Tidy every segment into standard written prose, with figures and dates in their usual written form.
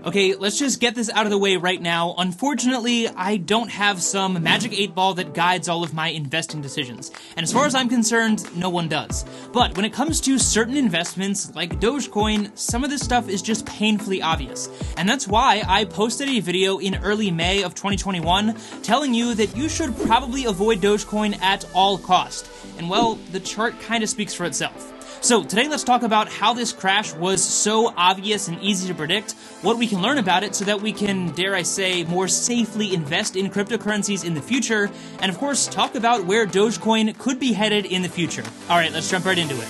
Okay, let's just get this out of the way right now. Unfortunately, I don't have some magic 8-ball that guides all of my investing decisions. And as far as I'm concerned, no one does. But when it comes to certain investments, like Dogecoin, some of this stuff is just painfully obvious. And that's why I posted a video in early May of 2021 telling you that you should probably avoid Dogecoin at all cost. And well, the chart kind of speaks for itself. So today let's talk about how this crash was so obvious and easy to predict, what we can learn about it so that we can, dare I say, more safely invest in cryptocurrencies in the future, and of course talk about where Dogecoin could be headed in the future. Alright, let's jump right into it.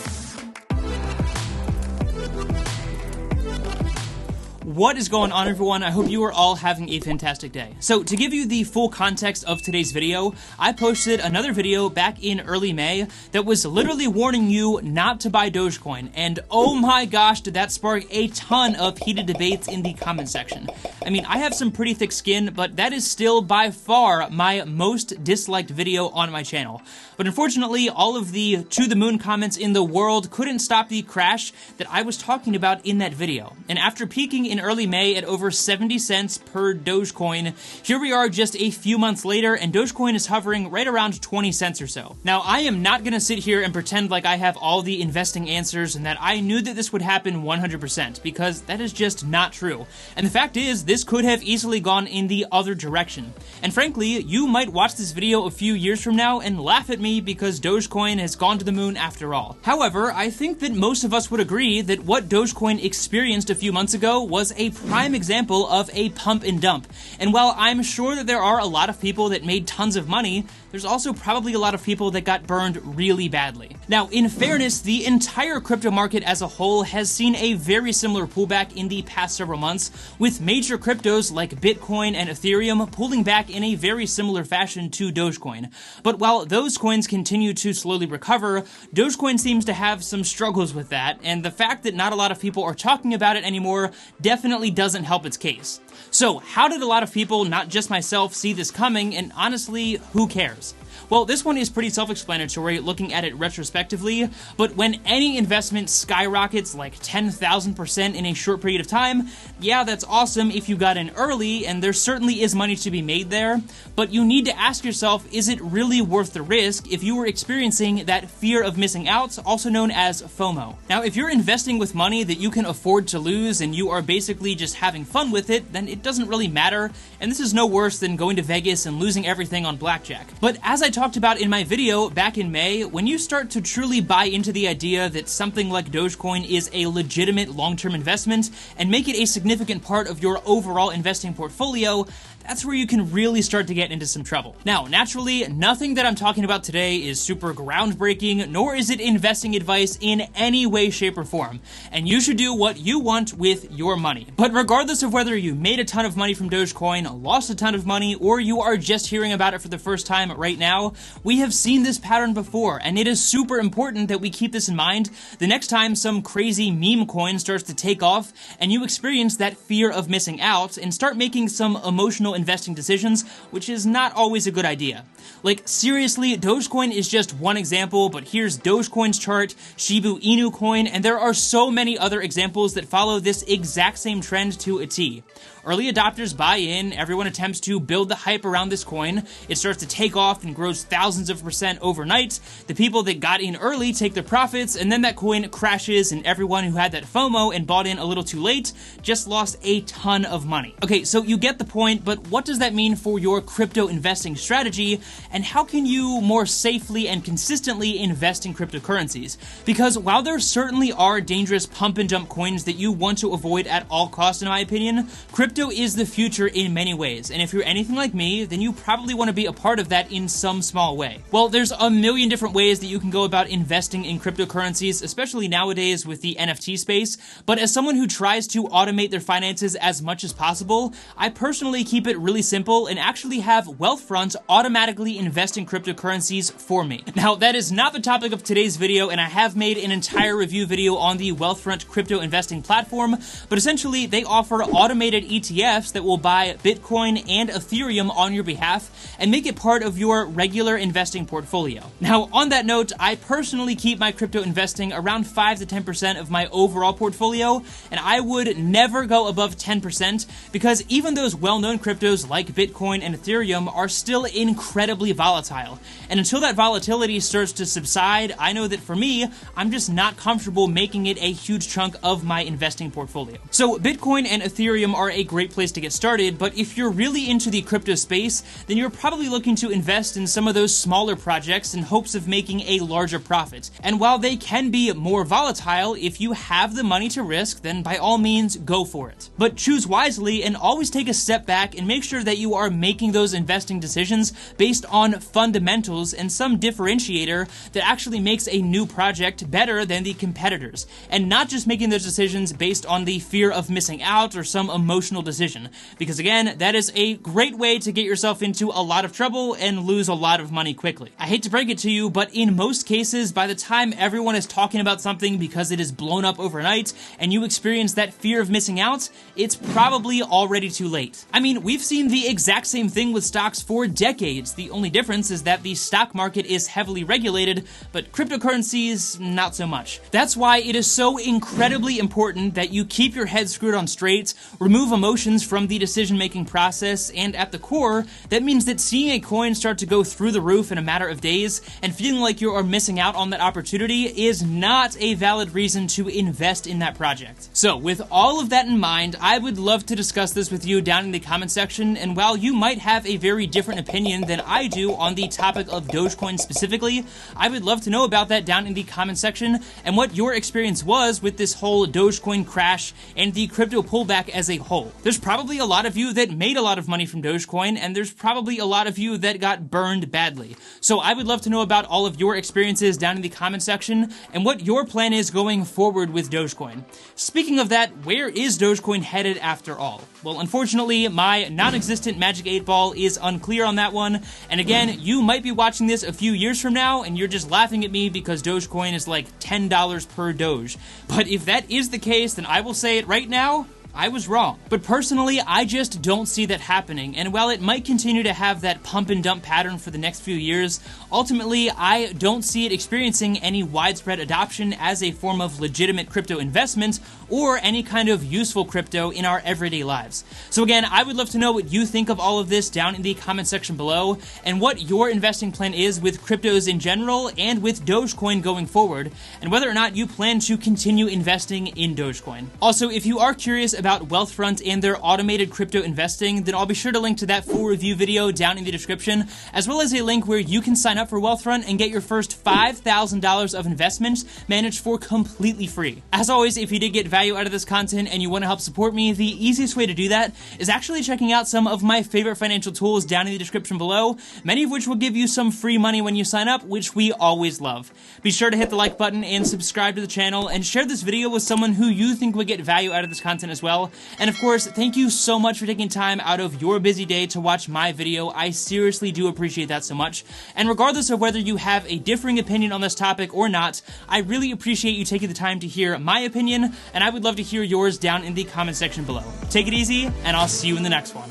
What is going on, everyone? I hope you are all having a fantastic day. So to give you the full context of today's video, I posted another video back in early May that was literally warning you not to buy Dogecoin, and oh my gosh, did that spark a ton of heated debates in the comment section. I mean, I have some pretty thick skin, but that is still by far my most disliked video on my channel. But unfortunately, all of the to the moon comments in the world couldn't stop the crash that I was talking about in that video. And after peaking in early May at over 70 cents per Dogecoin, here we are just a few months later, and Dogecoin is hovering right around 20 cents or so. Now, I am not gonna sit here and pretend like I have all the investing answers and that I knew that this would happen 100%, because that is just not true. And the fact is, this could have easily gone in the other direction. And frankly, you might watch this video a few years from now and laugh at me because Dogecoin has gone to the moon after all. However, I think that most of us would agree that what Dogecoin experienced a few months ago was a prime example of a pump and dump. And while I'm sure that there are a lot of people that made tons of money, there's also probably a lot of people that got burned really badly. Now, in fairness, the entire crypto market as a whole has seen a very similar pullback in the past several months, with major cryptos like Bitcoin and Ethereum pulling back in a very similar fashion to Dogecoin. But while those coins continue to slowly recover, Dogecoin seems to have some struggles with that, and the fact that not a lot of people are talking about it anymore definitely doesn't help its case. So, how did a lot of people, not just myself, see this coming, and honestly, who cares? Well, this one is pretty self-explanatory looking at it retrospectively, but when any investment skyrockets like 10,000% in a short period of time, yeah, that's awesome if you got in early, and there certainly is money to be made there, but you need to ask yourself, is it really worth the risk if you were experiencing that fear of missing out, also known as FOMO? Now, if you're investing with money that you can afford to lose and you are basically just having fun with it, then it doesn't really matter, and this is no worse than going to Vegas and losing everything on blackjack. But as I talked about in my video back in May, when you start to truly buy into the idea that something like Dogecoin is a legitimate long-term investment and make it a significant part of your overall investing portfolio, that's where you can really start to get into some trouble. Now, naturally, nothing that I'm talking about today is super groundbreaking, nor is it investing advice in any way, shape, or form. And you should do what you want with your money. But regardless of whether you made a ton of money from Dogecoin, lost a ton of money, or you are just hearing about it for the first time right now, we have seen this pattern before, and it is super important that we keep this in mind the next time some crazy meme coin starts to take off and you experience that fear of missing out and start making some emotional investing decisions, which is not always a good idea. Like, seriously, Dogecoin is just one example, but here's Dogecoin's chart, Shiba Inu coin, and there are so many other examples that follow this exact same trend to a T. Early adopters buy in, everyone attempts to build the hype around this coin, it starts to take off and grows thousands of percent overnight, the people that got in early take their profits, and then that coin crashes, and everyone who had that FOMO and bought in a little too late just lost a ton of money. Okay, so you get the point, but what does that mean for your crypto investing strategy, and how can you more safely and consistently invest in cryptocurrencies? Because while there certainly are dangerous pump and dump coins that you want to avoid at all costs, in my opinion, crypto is the future in many ways, and if you're anything like me, then you probably want to be a part of that in some small way. Well, there's a million different ways that you can go about investing in cryptocurrencies, especially nowadays with the NFT space, but as someone who tries to automate their finances as much as possible, I personally keep it really simple and actually have Wealthfront automatically invest in cryptocurrencies for me. Now, that is not the topic of today's video, and I have made an entire review video on the Wealthfront crypto investing platform, but essentially they offer automated ETFs that will buy Bitcoin and Ethereum on your behalf and make it part of your regular investing portfolio. Now, on that note, I personally keep my crypto investing around 5 to 10% of my overall portfolio, and I would never go above 10% because even those well-known cryptos like Bitcoin and Ethereum are still incredibly volatile. And until that volatility starts to subside, I know that for me, I'm just not comfortable making it a huge chunk of my investing portfolio. So Bitcoin and Ethereum are a great place to get started, but if you're really into the crypto space, then you're probably looking to invest in some of those smaller projects in hopes of making a larger profit. And while they can be more volatile, if you have the money to risk, then by all means, go for it. But choose wisely and always take a step back and make sure that you are making those investing decisions based on fundamentals and some differentiator that actually makes a new project better than the competitors, and not just making those decisions based on the fear of missing out or some emotional decision, because again, that is a great way to get yourself into a lot of trouble and lose a lot of money quickly. I hate to break it to you, but in most cases, by the time everyone is talking about something because it is blown up overnight and you experience that fear of missing out, it's probably already too late. I mean, we've seen the exact same thing with stocks for decades. The only difference is that the stock market is heavily regulated, but cryptocurrencies, not so much. That's why it is so incredibly important that you keep your head screwed on straight, remove emotions from the decision-making process, and at the core, that means that seeing a coin start to go through the roof in a matter of days and feeling like you are missing out on that opportunity is not a valid reason to invest in that project. So, with all of that in mind, I would love to discuss this with you down in the comment section, and while you might have a very different opinion than I do on the topic of Dogecoin specifically, I would love to know about that down in the comment section and what your experience was with this whole Dogecoin crash and the crypto pullback as a whole. There's probably a lot of you that made a lot of money from Dogecoin, and there's probably a lot of you that got burned badly. So I would love to know about all of your experiences down in the comment section and what your plan is going forward with Dogecoin. Speaking of that, where is Dogecoin headed after all? Well, unfortunately, my non-existent magic 8 ball is unclear on that one, and again, you might be watching this a few years from now and you're just laughing at me because Dogecoin is like $10 per Doge. But if that is the case, then I will say it right now, I was wrong. But personally, I just don't see that happening, and while it might continue to have that pump and dump pattern for the next few years, ultimately, I don't see it experiencing any widespread adoption as a form of legitimate crypto investment or any kind of useful crypto in our everyday lives. So again, I would love to know what you think of all of this down in the comment section below, and what your investing plan is with cryptos in general and with Dogecoin going forward, and whether or not you plan to continue investing in Dogecoin. Also, if you are curious about Wealthfront and their automated crypto investing, then I'll be sure to link to that full review video down in the description, as well as a link where you can sign up for Wealthfront and get your first $5,000 of investments managed for completely free. As always, if you did get value out of this content and you want to help support me, the easiest way to do that is actually checking out some of my favorite financial tools down in the description below, many of which will give you some free money when you sign up, which we always love. Be sure to hit the like button and subscribe to the channel, and share this video with someone who you think would get value out of this content as well. And of course, thank you so much for taking time out of your busy day to watch my video. I seriously do appreciate that so much. And regardless of whether you have a differing opinion on this topic or not, I really appreciate you taking the time to hear my opinion, and I would love to hear yours down in the comment section below. Take it easy, and I'll see you in the next one.